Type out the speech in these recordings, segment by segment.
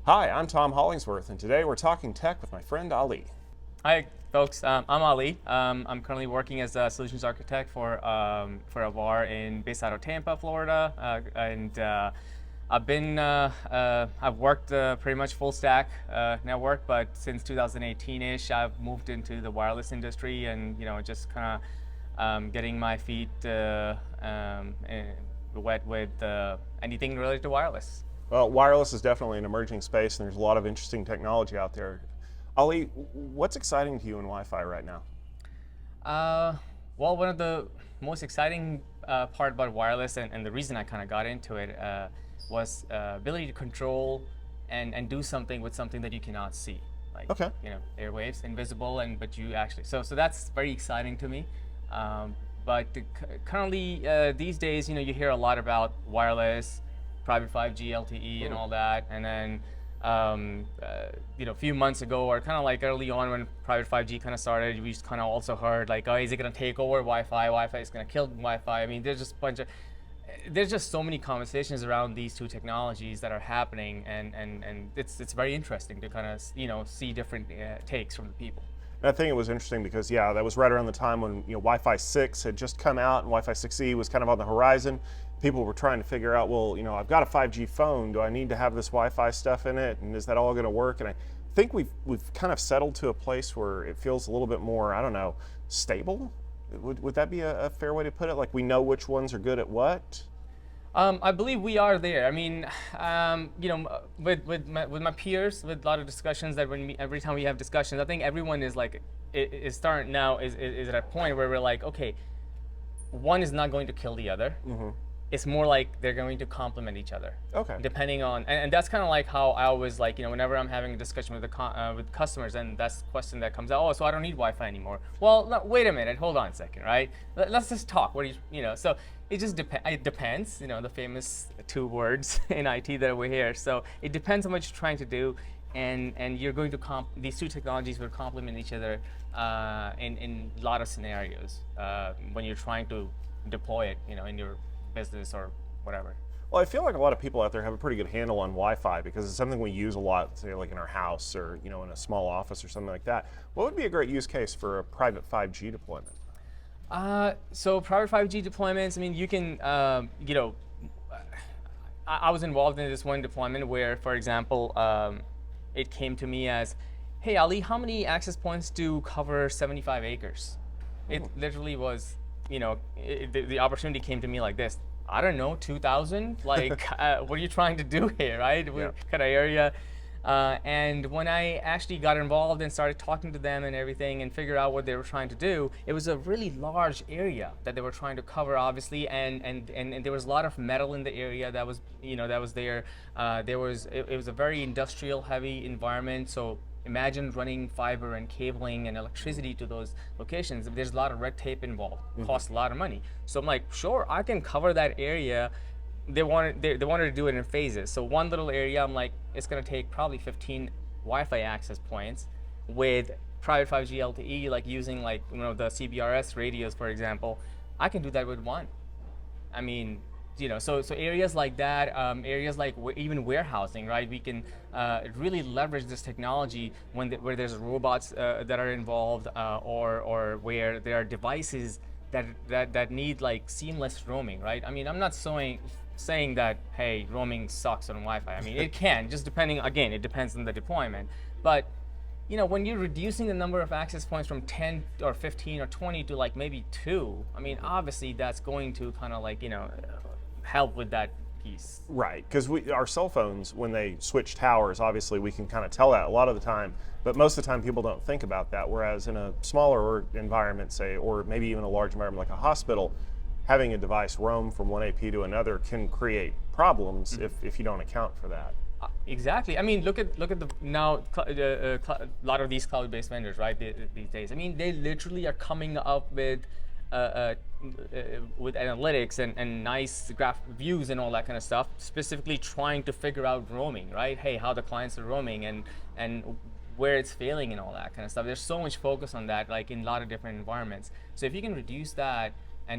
Hi, I'm Tom Hollingsworth, and today we're talking tech with my friend Ali. Hi, folks. I'm Ali. I'm currently working as a solutions architect for a VAR based out of Tampa, Florida, and I've worked pretty much full stack network, but since 2018-ish, I've moved into the wireless industry, and just kind of getting my feet wet with anything related to wireless. Well, wireless is definitely an emerging space, and there's a lot of interesting technology out there. Ali, what's exciting to you in Wi-Fi right now? Well, one of the most exciting part about wireless, and the reason I kind of got into it, was ability to control and do something with something that you cannot see, like Okay. airwaves, invisible, but you actually. So that's very exciting to me. Currently, these days, you hear a lot about wireless, private 5G, LTE, and all that, and then a few months ago, or kind of like early on when private 5G kind of started, we just kind of also heard like, oh, is it going to take over Wi-Fi? Wi-Fi is going to kill Wi-Fi. I mean, there's just so many conversations around these two technologies that are happening, and it's very interesting to kind of see different takes from the people. And I think it was interesting because, yeah, that was right around the time when Wi-Fi 6 had just come out and Wi-Fi 6E was kind of on the horizon. People were trying to figure out, well, I've got a 5G phone. Do I need to have this Wi-Fi stuff in it? And is that all going to work? And I think we've kind of settled to a place where it feels a little bit more, I don't know, stable? Would that be a fair way to put it? Like we know which ones are good at what? I believe we are there. I mean, with my peers, with a lot of discussions that every time we have discussions, I think everyone is like, is starting now is at a point where we're like, okay, one is not going to kill the other. Mm-hmm. It's more like they're going to complement each other. Okay. Depending on, and that's kind of like how I always like, whenever I'm having a discussion with customers, and that's the question that comes out. Oh, so I don't need Wi-Fi anymore. Well, no, wait a minute, hold on a second, right? Let's just talk. What do you. So it just it depends. The famous two words in IT that we hear. So it depends on what you're trying to do, and you're going to these two technologies will complement each other in a lot of scenarios when you're trying to deploy it, in your business or whatever. Well, I feel like a lot of people out there have a pretty good handle on Wi-Fi because it's something we use a lot, say like in our house or in a small office or something like that. What would be a great use case for a private 5G deployment? So private 5G deployments, I mean, you can, I was involved in this one deployment where, for example, it came to me as, hey, Ali, how many access points do cover 75 acres? It literally was, the opportunity came to me like this. I don't know, 2,000? Like, what are you trying to do here, right? Yeah. What kind of area? And when I actually got involved and started talking to them and everything and figure out what they were trying to do, it was a really large area that they were trying to cover, obviously, and there was a lot of metal in the area that was, that was there. It was a very industrial heavy environment, so imagine running fiber and cabling and electricity to those locations. There's a lot of red tape involved, costs a lot of money. So I'm like, sure, I can cover that area. They wanted to do it in phases. So one little area, I'm like, it's going to take probably 15 Wi-Fi access points with private 5G LTE, like using the CBRS radios, for example. I can do that with one. I mean, so areas like that, areas like even warehousing, right? We can really leverage this technology where there's robots that are involved, or where there are devices that need like seamless roaming, right? I mean, I'm not saying that, hey, roaming sucks on Wi-Fi. I mean, it can, just depending, again, it depends on the deployment. But when you're reducing the number of access points from 10 or 15 or 20 to like maybe 2, I mean, obviously that's going to kind of like, help with that piece. Right, because our cell phones, when they switch towers, obviously we can kind of tell that a lot of the time, but most of the time people don't think about that, whereas in a smaller environment, say, or maybe even a large environment like a hospital, having a device roam from one AP to another can create problems if you don't account for that. Exactly. I mean, look at the now a lot of these cloud-based vendors, right? These days. I mean, they literally are coming up with analytics and nice graph views and all that kind of stuff, specifically trying to figure out roaming, right? Hey, how the clients are roaming and where it's failing and all that kind of stuff. There's so much focus on that, like in a lot of different environments. So if you can reduce that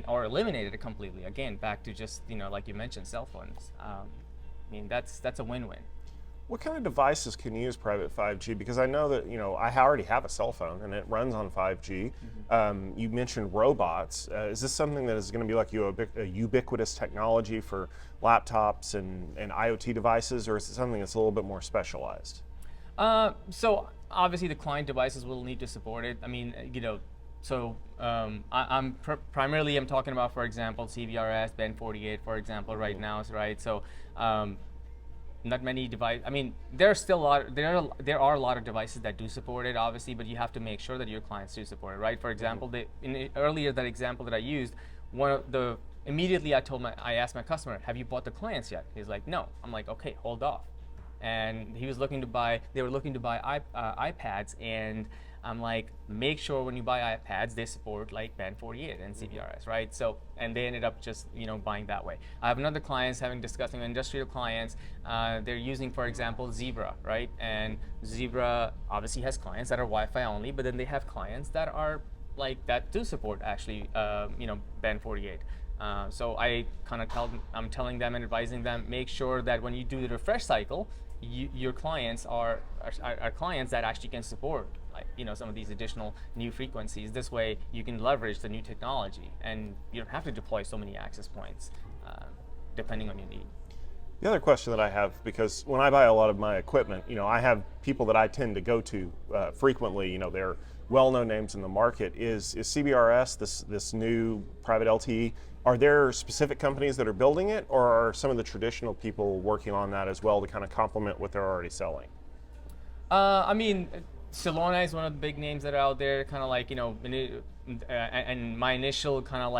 or eliminate it completely, again, back to just like you mentioned, cell phones. I mean, that's a win-win. What kind of devices can use private 5G? Because I know that, I already have a cell phone and it runs on 5G. You mentioned robots. Is this something that is going to be like a ubiquitous technology for laptops and IoT devices, or is it something that's a little bit more specialized? So obviously the client devices will need to support it. I mean, I'm primarily I'm talking about, for example, CBRS, Band 48, for example, right now, right? So not many device. I mean, there are a lot of devices that do support it, obviously, but you have to make sure that your clients do support it, right? For example, earlier that example that I used, immediately I asked my customer, have you bought the clients yet? He's like, no. I'm like, okay, hold off. And they were looking to buy iPads, and I'm like, make sure when you buy iPads, they support like Band 48 and CBRS, right? So, and they ended up just, buying that way. I have another clients discussing industrial clients. They're using, for example, Zebra, right? And Zebra obviously has clients that are Wi-Fi only, but then they have clients that are that do support actually, Band 48. So I'm telling them and advising them, make sure that when you do the refresh cycle, your clients are clients that actually can support some of these additional new frequencies. This way you can leverage the new technology and you don't have to deploy so many access points depending on your need. The other question that I have, because when I buy a lot of my equipment, I have people that I tend to go to frequently, they're well-known names in the market. Is CBRS, this new private LTE, are there specific companies that are building it, or are some of the traditional people working on that as well to kind of complement what they're already selling? I mean, Solana is one of the big names that are out there, kind of and my initial kind of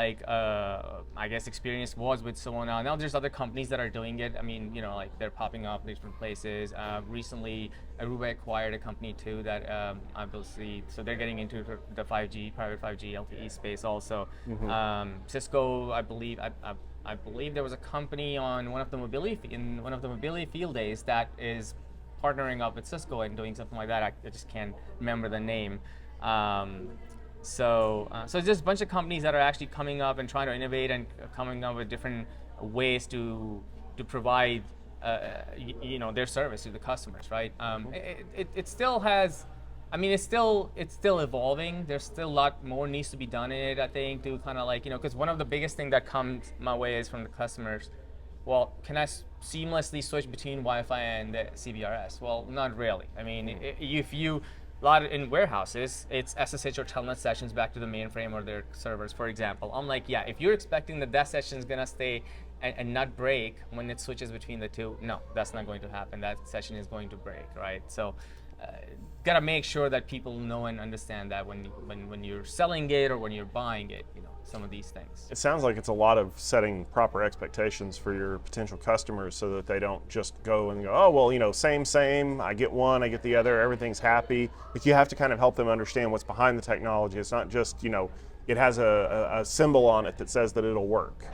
I guess experience was with Solana. Now there's other companies that are doing it. I mean, they're popping up in different places. Recently, Aruba acquired a company too that obviously, so they're getting into the 5G, private 5G LTE space also. Cisco, I believe there was a company on one of the mobility field days that is partnering up with Cisco and doing something like that. I just can't remember the name. So just a bunch of companies that are actually coming up and trying to innovate and coming up with different ways to provide their service to the customers, right? It still has, I mean, it's still evolving. There's still a lot more needs to be done in it, I think, to kind of because one of the biggest thing that comes my way is from the customers. Well, can I seamlessly switch between Wi-Fi and CBRS? Well, not really. I mean, in warehouses, it's SSH or Telnet sessions back to the mainframe or their servers, for example. I'm like, yeah, if you're expecting that session is gonna stay and not break when it switches between the two, no, that's not going to happen. That session is going to break, right? So, gotta make sure that people know and understand that when you're selling it or when you're buying it, some of these things. It sounds like it's a lot of setting proper expectations for your potential customers so that they don't just go and go, oh, well, same, I get one, I get the other, everything's happy. But you have to kind of help them understand what's behind the technology. It's not just, it has a symbol on it that says that it'll work.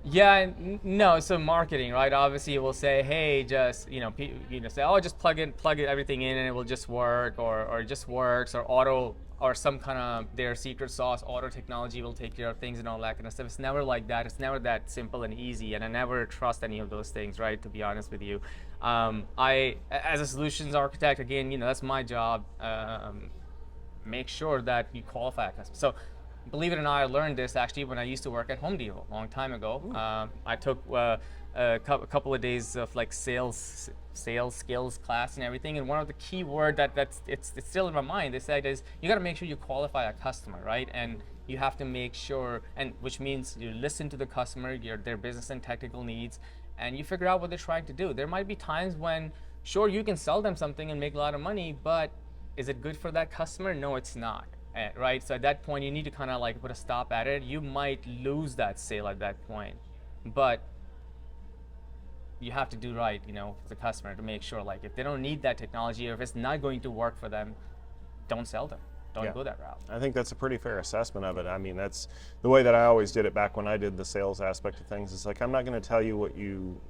Yeah, no, so marketing, right? Obviously, it will say, hey, just say, oh, just plug everything in and it will just work, or it just works, or some kind of their secret sauce, auto technology will take care of things and all that kind of stuff. It's never like that. It's never that simple and easy, and I never trust any of those things, right? To be honest with you, I, as a solutions architect, again, that's my job. Make sure that you qualify a customer. So, believe it or not, I learned this actually when I used to work at Home Depot a long time ago. I took a couple of days of sales skills class and everything, and one of the key word it's still in my mind, they said, is you got to make sure you qualify a customer, right? And you have to make sure, and which means you listen to the customer, their business and technical needs, and you figure out what they're trying to do. There might be times when, sure, you can sell them something and make a lot of money, but is it good for that customer? No, it's not. Right, so at that point you need to kind of put a stop at it. You might lose that sale at that point, but you have to do right, with the customer to make sure if they don't need that technology or if it's not going to work for them, don't sell them. Don't go that route. I think that's a pretty fair assessment of it. I mean, that's the way that I always did it back when I did the sales aspect of things. It's I'm not going to tell you what you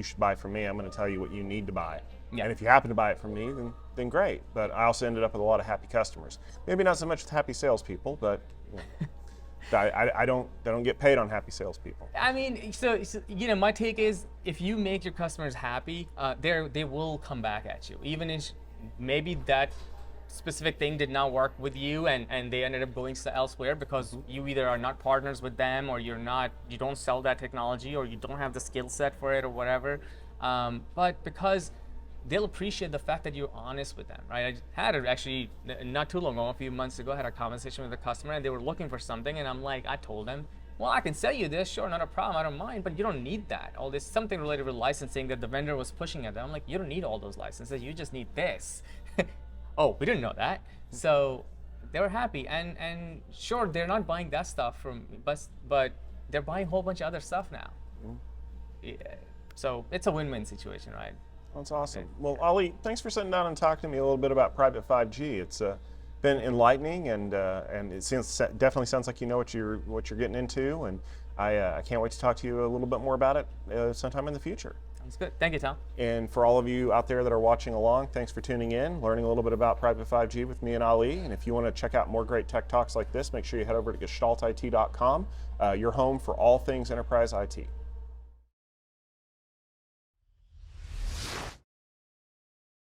should buy from me. I'm going to tell you what you need to buy. Yeah. And if you happen to buy it from me, then great. But I also ended up with a lot of happy customers. Maybe not so much with happy salespeople, but I don't get paid on happy salespeople. I mean, so my take is if you make your customers happy, they will come back at you, even if maybe that specific thing did not work with you and they ended up going elsewhere because you either are not partners with them or you don't sell that technology or you don't have the skill set for it or whatever. But because they'll appreciate the fact that you're honest with them, right? I had it actually not too long ago, a few months ago, I had a conversation with a customer and they were looking for something and I told them, well, I can sell you this, sure, not a problem, I don't mind, but you don't need that. All this, something related with licensing that the vendor was pushing at them. I'm like, you don't need all those licenses, you just need this. Oh, we didn't know that. So they were happy and sure, they're not buying that stuff from us, but they're buying a whole bunch of other stuff now. Yeah. So it's a win-win situation, right? That's awesome. Well, Ali, thanks for sitting down and talking to me a little bit about private 5G. It's been enlightening, and it definitely sounds like you know what you're getting into, and I can't wait to talk to you a little bit more about it sometime in the future. Sounds good. Thank you, Tom. And for all of you out there that are watching along, thanks for tuning in, learning a little bit about private 5G with me and Ali. And if you want to check out more great tech talks like this, make sure you head over to gestaltit.com, your home for all things enterprise IT.